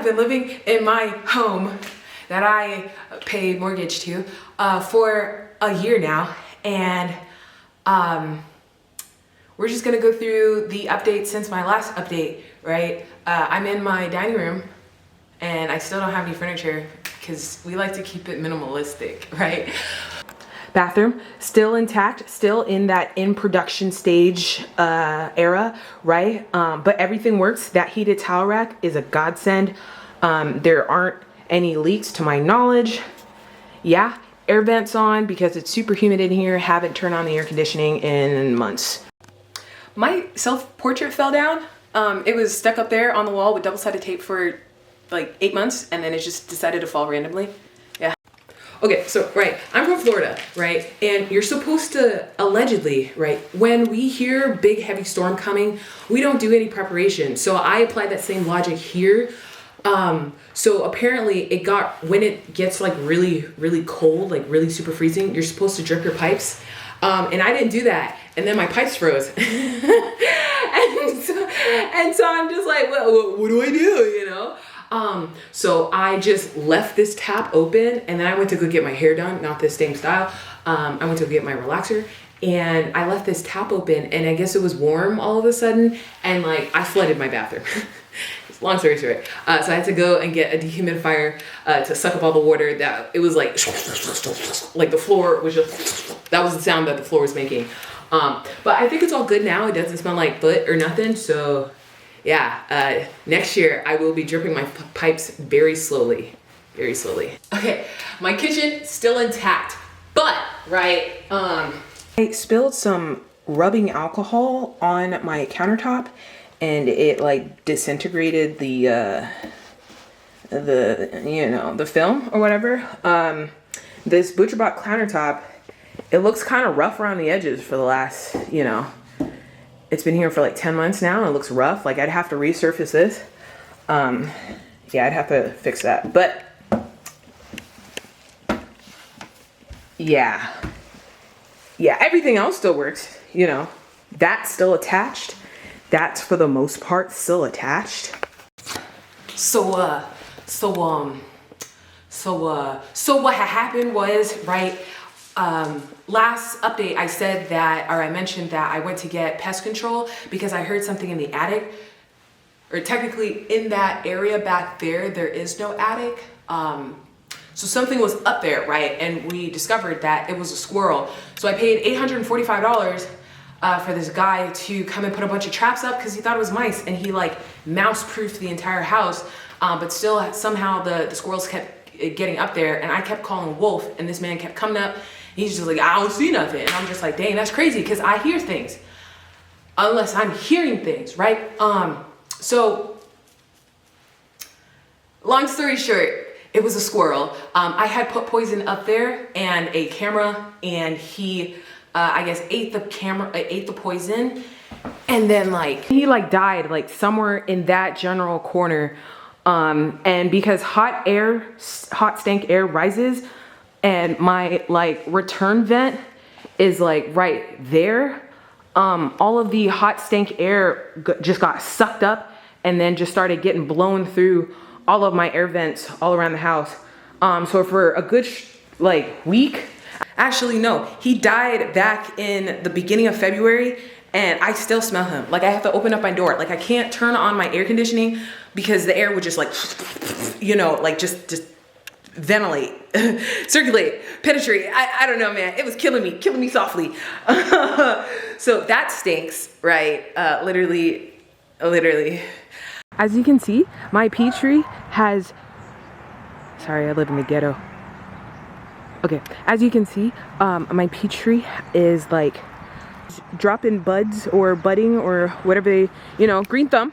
have been living in my home that I pay mortgage to for a year now, and we're just gonna go through the update since my last update, right? I'm in my dining room and I still don't have any furniture because we like to keep it minimalistic, right? Bathroom, still intact, still in that in production stage era, right? But everything works. That heated towel rack is a godsend. There aren't any leaks to my knowledge. Yeah, air vents on because it's super humid in here. Haven't turned on the air conditioning in months. My self-portrait fell down. It was stuck up there on the wall with double-sided tape for like 8 months, and then it just decided to fall randomly. Yeah. Okay, so, right, I'm from Florida, right? And you're supposed to, allegedly, right, when we hear big heavy storm coming, we don't do any preparation. So I applied that same logic here. So apparently when it gets like really, really cold, like really super freezing, you're supposed to drip your pipes. And I didn't do that. And then my pipes froze. and so I'm just like, well, what do I do, you know? So I just left this tap open, and then I went to go get my hair done, not this same style. I went to go get my relaxer, and I left this tap open, and I guess it was warm all of a sudden, and like I flooded my bathroom. Long story short. So I had to go and get a dehumidifier to suck up all the water. That it was like the floor was just, that was the sound that the floor was making. But I think it's all good now. It doesn't smell like foot or nothing. So yeah, next year I will be dripping my pipes very slowly, very slowly. Okay, my kitchen still intact, but right, I spilled some rubbing alcohol on my countertop, and it like disintegrated the you know, the film or whatever. This ButcherBot countertop, it looks kind of rough around the edges for the last, you know, it's been here for like 10 months now, and it looks rough. Like I'd have to resurface this. Yeah, I'd have to fix that. But yeah, everything else still works, you know. That's still attached. That's for the most part still attached. So what had happened was, right, last update I said that, or I mentioned that I went to get pest control because I heard something in the attic, or technically in that area back there is no attic. So something was up there, right? And we discovered that it was a squirrel. So I paid $845 for this guy to come and put a bunch of traps up because he thought it was mice, and he like mouse-proofed the entire house, but still somehow the squirrels kept getting up there, and I kept calling Wolf, and this man kept coming up. He's just like, I don't see nothing. And I'm just like, dang, that's crazy, because I hear things. Unless I'm hearing things, right? So long story short, it was a squirrel. I had put poison up there and a camera, and he I guess ate the poison, and then like he like died like somewhere in that general corner. And because hot stank air rises, and my like return vent is like right there, all of the hot stank air just got sucked up and then just started getting blown through all of my air vents all around the house. So for a good like week, actually no, he died back in the beginning of February, and I still smell him. Like I have to open up my door. Like I can't turn on my air conditioning because the air would just like, you know, like just ventilate, circulate, penetrate. I don't know, man. It was killing me softly. So that stinks, right? Literally. As you can see, my peach tree has, sorry, I live in the ghetto. Okay, as you can see, my peach tree is like dropping buds or budding or whatever they, you know, green thumb.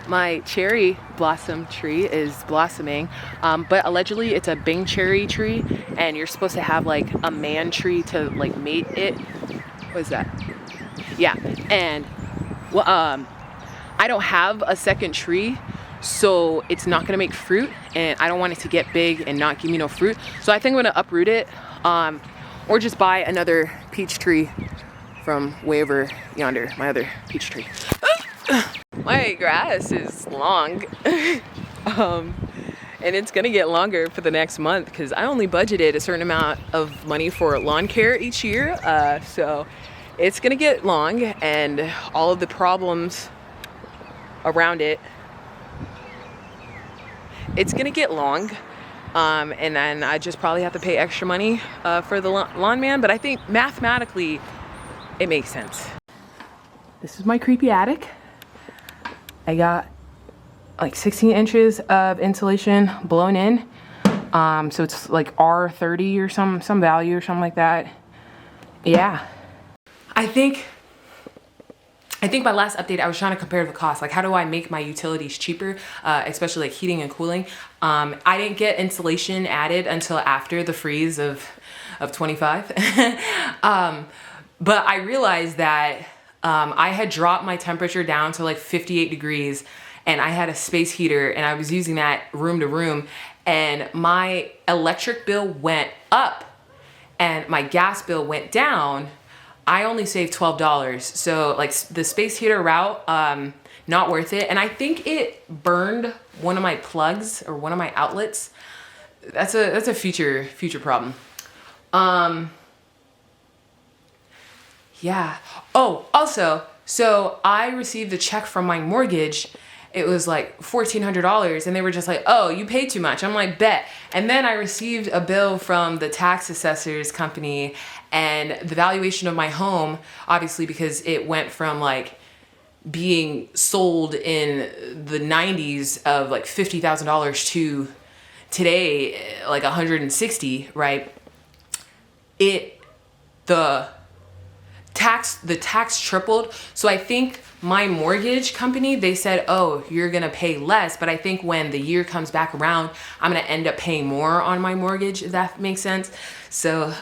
My cherry blossom tree is blossoming, but allegedly it's a Bing cherry tree, and you're supposed to have like a man tree to like mate it. What is that? Yeah, and well, I don't have a second tree, so it's not gonna make fruit, and I don't want it to get big and not give me no fruit. So I think I'm gonna uproot it, or just buy another peach tree from way over yonder, my other peach tree. My grass is long. And it's gonna get longer for the next month because I only budgeted a certain amount of money for lawn care each year. So it's gonna get long, and all of the problems around it, it's gonna get long. And then I just probably have to pay extra money for the lawn man, but I think mathematically it makes sense. This is my creepy attic. I got like 16 inches of insulation blown in. So it's like R30 or some value or something like that. Yeah. I think my last update, I was trying to compare the cost. Like, how do I make my utilities cheaper, especially like heating and cooling? I didn't get insulation added until after the freeze of 25. But I realized that I had dropped my temperature down to like 58 degrees, and I had a space heater, and I was using that room to room, and my electric bill went up and my gas bill went down. I only saved $12. So like the space heater route, not worth it. And I think it burned one of my plugs or one of my outlets. That's a future problem. Yeah. Oh, also, so I received a check from my mortgage. It was like $1,400, and they were just like, oh, you paid too much. I'm like, bet. And then I received a bill from the tax assessor's company, and the valuation of my home, obviously because it went from like being sold in the 90s of like $50,000 to today like 160, right? The tax tripled. So I think my mortgage company, they said, oh, you're gonna pay less, but I think when the year comes back around, I'm gonna end up paying more on my mortgage, if that makes sense. So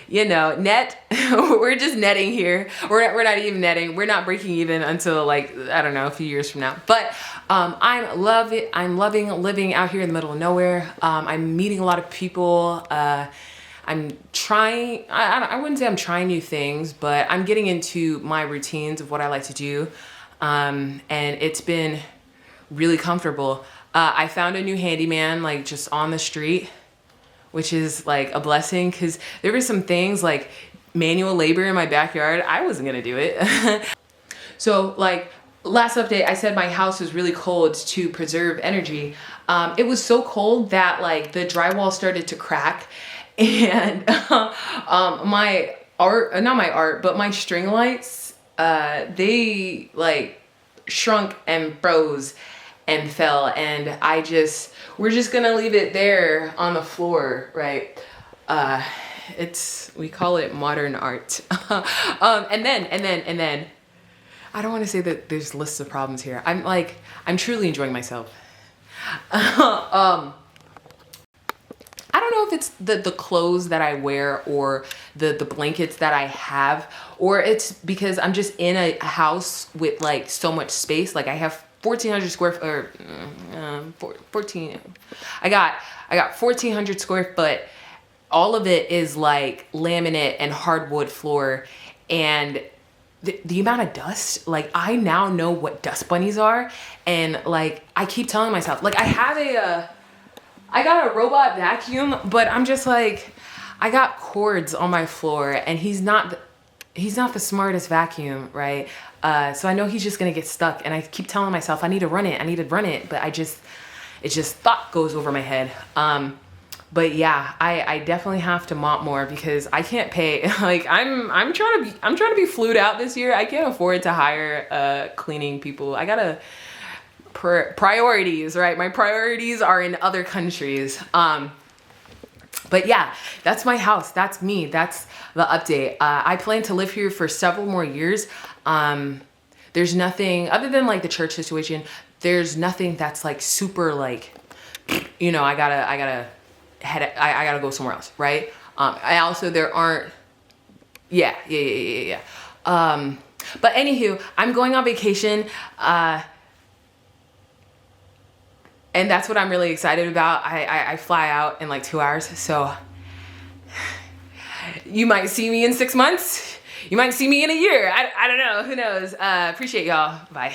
you know, net, we're just netting here. We're not even netting. We're not breaking even until like, I don't know, a few years from now. But I'm loving living out here in the middle of nowhere. I'm meeting a lot of people. I'm trying, I wouldn't say I'm trying new things, but I'm getting into my routines of what I like to do. And it's been really comfortable. I found a new handyman, like just on the street, which is like a blessing, because there were some things like manual labor in my backyard. I wasn't gonna do it. So like last update, I said my house was really cold to preserve energy. It was so cold that like the drywall started to crack, and my string lights, they like shrunk and froze and fell, and we're just gonna leave it there on the floor, right? We call it modern art. And then I don't want to say that there's lists of problems here. I'm truly enjoying myself. I don't know if it's the clothes that I wear or the blankets that I have, or it's because I'm just in a house with like so much space. Like I have 1,400 square foot, or 14. I got 1,400 square foot. All of it is like laminate and hardwood floor, and the amount of dust, like I now know what dust bunnies are, and like I keep telling myself, like I got a robot vacuum, but I'm just like, I got cords on my floor, and he's not the smartest vacuum, right? So I know he's just gonna get stuck, and I keep telling myself I need to run it, but it just thought goes over my head. But yeah, I definitely have to mop more because I can't pay. Like I'm trying to be flued out this year. I can't afford to hire cleaning people. I gotta priorities, right? My priorities are in other countries. But yeah, that's my house. That's me. That's the update. I plan to live here for several more years. There's nothing other than like the church situation. There's nothing that's like super like, you know, I gotta go somewhere else, right? There aren't. Yeah. But anywho, I'm going on vacation. And that's what I'm really excited about. I fly out in like 2 hours. So you might see me in 6 months. You might see me in a year. I don't know. Who knows? Appreciate y'all. Bye.